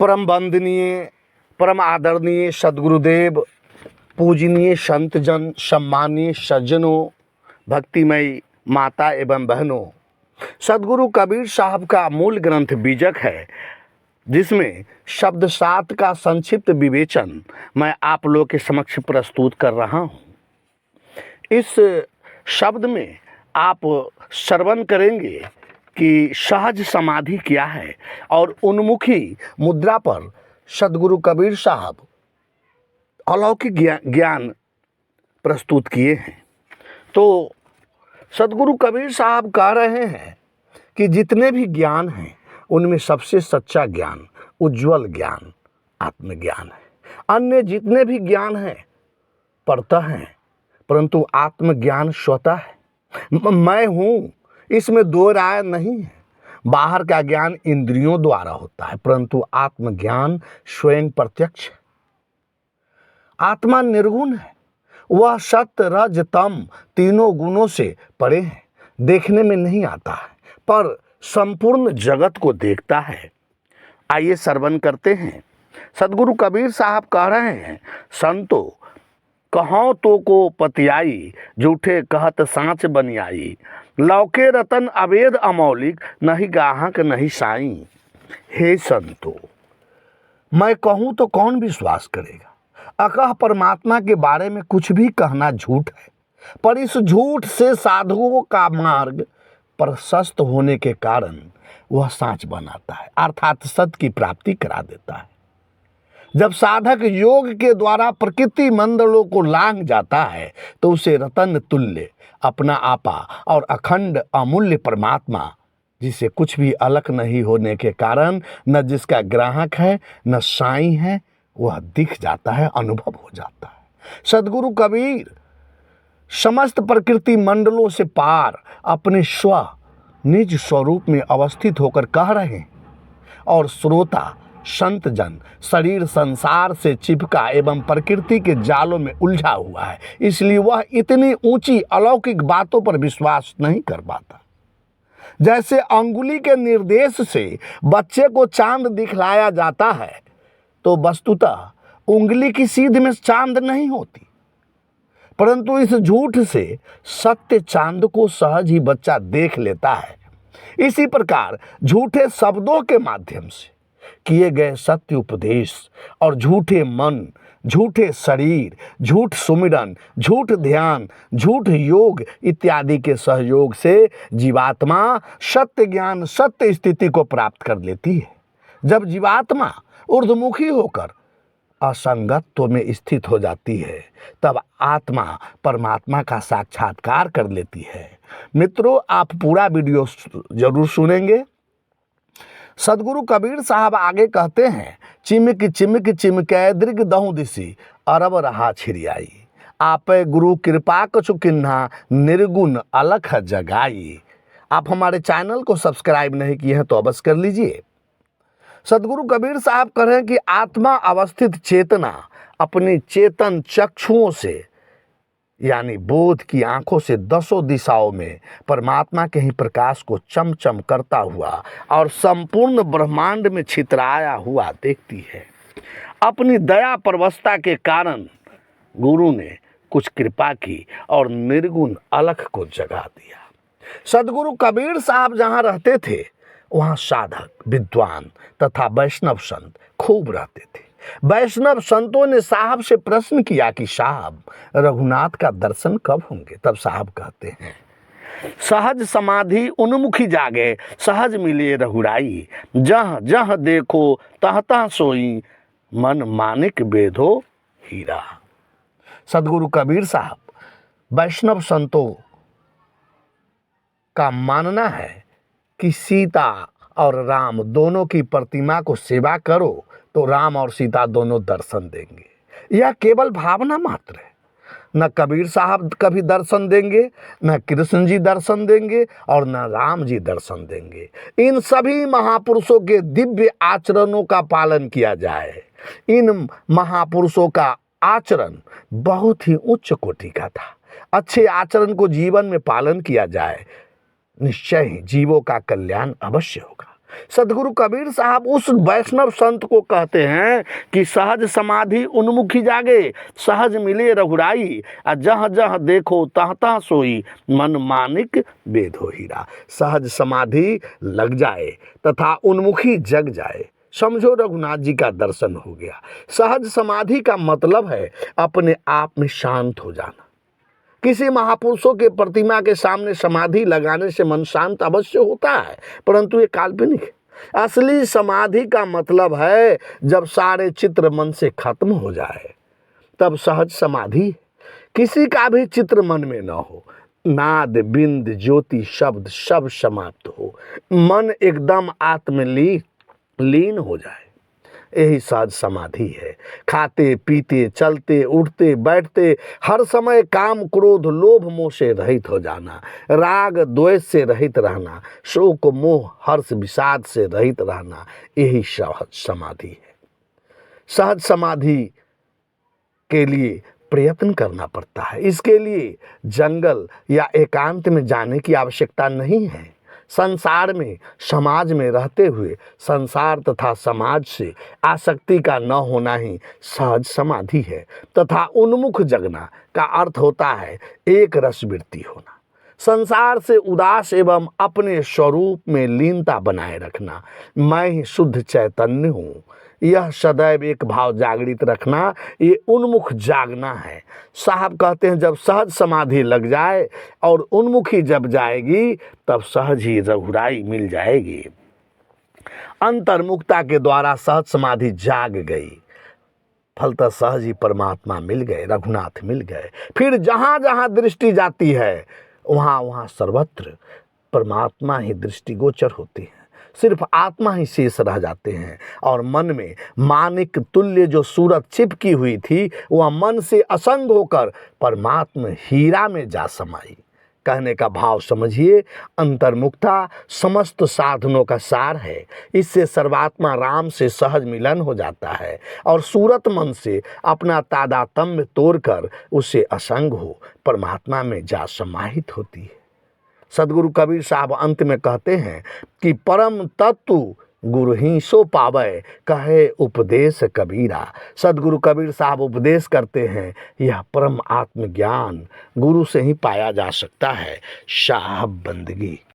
परम वंदनीय, परम आदरणीय सदगुरुदेव, पूजनीय संतजन, सम्मानीय सज्जनों, भक्तिमयी माता एवं बहनों, सदगुरु कबीर साहब का मूल ग्रंथ बीजक है, जिसमें शब्द सात का संक्षिप्त विवेचन मैं आप लोगों के समक्ष प्रस्तुत कर रहा हूँ। इस शब्द में आप श्रवण करेंगे कि सहज समाधि क्या है और उन्मुखी मुद्रा पर सदगुरु कबीर साहब अलौकिक ज्ञान प्रस्तुत किए हैं। तो सदगुरु कबीर साहब कह रहे हैं कि जितने भी ज्ञान हैं उनमें सबसे सच्चा ज्ञान, उज्जवल ज्ञान आत्मज्ञान है। अन्य जितने भी ज्ञान हैं परतः हैं, परंतु आत्मज्ञान स्वतः है। मैं हूँ, इसमें दो राय नहीं है। बाहर का ज्ञान इंद्रियों द्वारा होता है, परंतु आत्मज्ञान स्वयं प्रत्यक्ष है। आत्मा निर्गुण है, वह सत्य रज तम तीनों गुणों से परे है, देखने में नहीं आता है पर संपूर्ण जगत को देखता है। आइए श्रवण करते हैं। सदगुरु कबीर साहब कह रहे हैं, संतो कहो तो को पतियाई, झूठे कहत सांच बनियाई, लौके रतन अवेद अमौलिक, नहीं गाहक नहीं साई। हे संतो, मैं कहूँ तो कौन विश्वास करेगा। अकह परमात्मा के बारे में कुछ भी कहना झूठ है, पर इस झूठ से साधुओं का मार्ग प्रशस्त होने के कारण वह सांच बनाता है, अर्थात सत्य की प्राप्ति करा देता है। जब साधक योग के द्वारा प्रकृति मंडलों को लांघ जाता है तो उसे रतन तुल्य अपना आपा और अखंड अमूल्य परमात्मा, जिसे कुछ भी अलग नहीं होने के कारण न जिसका ग्राहक है न साईं है, वह दिख जाता है, अनुभव हो जाता है। सदगुरु कबीर समस्त प्रकृति मंडलों से पार अपने स्व निज स्वरूप में अवस्थित होकर कह रहे हैं और श्रोता संत जन शरीर संसार से चिपका एवं प्रकृति के जालों में उलझा हुआ है, इसलिए वह इतनी ऊंची अलौकिक बातों पर विश्वास नहीं कर पाता। जैसे अंगुली के निर्देश से बच्चे को चांद दिखलाया जाता है तो वस्तुतः उंगली की सीध में चांद नहीं होती, परंतु इस झूठ से सत्य चांद को सहज ही बच्चा देख लेता है। इसी प्रकार झूठे शब्दों के माध्यम से किए गए सत्य उपदेश और झूठे मन, झूठे शरीर, झूठ सुमिरन, झूठ ध्यान, झूठ योग इत्यादि के सहयोग से जीवात्मा सत्य ज्ञान, सत्य स्थिति को प्राप्त कर लेती है। जब जीवात्मा ऊर्ध्वमुखी होकर असंगत्व में स्थित हो जाती है तब आत्मा परमात्मा का साक्षात्कार कर लेती है। मित्रों, आप पूरा वीडियो जरूर सुनेंगे। सदगुरु कबीर साहब आगे कहते हैं, चिमिक चिमिक चिमकै दृग दहु दिसी, अरब रहा छिरियाई, आपे गुरु कृपा कछु किन्हा, निर्गुण अलख जगाई। आप हमारे चैनल को सब्सक्राइब नहीं किए हैं तो अवश्य कर लीजिए। सदगुरु कबीर साहब कह रहे हैं कि आत्मा अवस्थित चेतना अपनी चेतन चक्षुओं से यानी बोध की आंखों से दसों दिशाओं में परमात्मा के ही प्रकाश को चमचम करता हुआ और संपूर्ण ब्रह्मांड में छितराया हुआ देखती है। अपनी दया परवशता के कारण गुरु ने कुछ कृपा की और निर्गुण अलख को जगा दिया। सदगुरु कबीर साहब जहाँ रहते थे वहाँ साधक, विद्वान तथा वैष्णव संत खूब रहते थे। वैष्णव संतों ने साहब से प्रश्न किया कि साहब, रघुनाथ का दर्शन कब होंगे? तब साहब कहते हैं, सहज समाधि उन्मुखी जागे, सहज मिले रघुराई, जह जह देखो तह तह सोई, मन मानिक बेधो हीरा। सदगुरु कबीर साहब वैष्णव संतों का मानना है कि सीता और राम दोनों की प्रतिमा को सेवा करो तो राम और सीता दोनों दर्शन देंगे। यह केवल भावना मात्र है। न कबीर साहब कभी दर्शन देंगे, न कृष्ण जी दर्शन देंगे और न राम जी दर्शन देंगे। इन सभी महापुरुषों के दिव्य आचरणों का पालन किया जाए। इन महापुरुषों का आचरण बहुत ही उच्च कोटि का था। अच्छे आचरण को जीवन में पालन किया जाए, निश्चय ही जीवों का कल्याण अवश्य होगा। सदगुरु कबीर साहब उस वैष्णव संत को कहते हैं कि सहज समाधि उन्मुखी जागे, सहज मिले रघुराई, जह जह देखो तह तह सोई, मन मानिक वेद हो हीरा। सहज समाधि लग जाए तथा उन्मुखी जग जाए, समझो रघुनाथ जी का दर्शन हो गया। सहज समाधि का मतलब है अपने आप में शांत हो जाना। किसी महापुरुषों के प्रतिमा के सामने समाधि लगाने से मन शांत अवश्य होता है, परंतु ये काल्पनिक है। असली समाधि का मतलब है जब सारे चित्र मन से खत्म हो जाए, तब सहज समाधि। किसी का भी चित्र मन में न हो, नाद बिंद ज्योति शब्द सब समाप्त हो, मन एकदम आत्मलीन हो जाए, यही सहज समाधि है। खाते पीते चलते उठते बैठते हर समय काम क्रोध लोभ मोह से रहित हो जाना, राग द्वेष से रहित रहना, शोक मोह हर्ष विषाद से रहित रहना, यही सहज समाधि है। सहज समाधि के लिए प्रयत्न करना पड़ता है। इसके लिए जंगल या एकांत में जाने की आवश्यकता नहीं है। संसार में समाज में रहते हुए संसार तथा समाज से आसक्ति का न होना ही सहज समाधि है। तथा उन्मुख जगना का अर्थ होता है एक रस वृत्ति होना, संसार से उदास एवं अपने स्वरूप में लीनता बनाए रखना। मैं ही शुद्ध चैतन्य हूँ, यह सदैव एक भाव जागृत रखना, ये उन्मुख जागना है। साहब कहते हैं जब सहज समाधि लग जाए और उन्मुखी जब जाएगी तब सहज ही रघुराई मिल जाएगी। अंतर्मुखता के द्वारा सहज समाधि जाग गई, फलतः सहज ही परमात्मा मिल गए, रघुनाथ मिल गए। फिर जहाँ जहाँ दृष्टि जाती है वहाँ वहाँ सर्वत्र परमात्मा ही दृष्टिगोचर होती है, सिर्फ आत्मा ही शेष रह जाते हैं। और मन में मानिक तुल्य जो सूरत चिपकी हुई थी वह मन से असंग होकर परमात्मा हीरा में जा समाई। कहने का भाव समझिए, अंतर्मुखता समस्त साधनों का सार है। इससे सर्वात्मा राम से सहज मिलन हो जाता है और सूरत मन से अपना तादात्म्य तोड़कर उसे असंग हो परमात्मा में जा समाहित होती है। सदगुरु कबीर साहब अंत में कहते हैं कि परम तत्व गुरु ही सो पावे, कहे उपदेश कबीरा। सदगुरु कबीर साहब उपदेश करते हैं यह परम आत्मज्ञान गुरु से ही पाया जा सकता है। साहब बंदगी।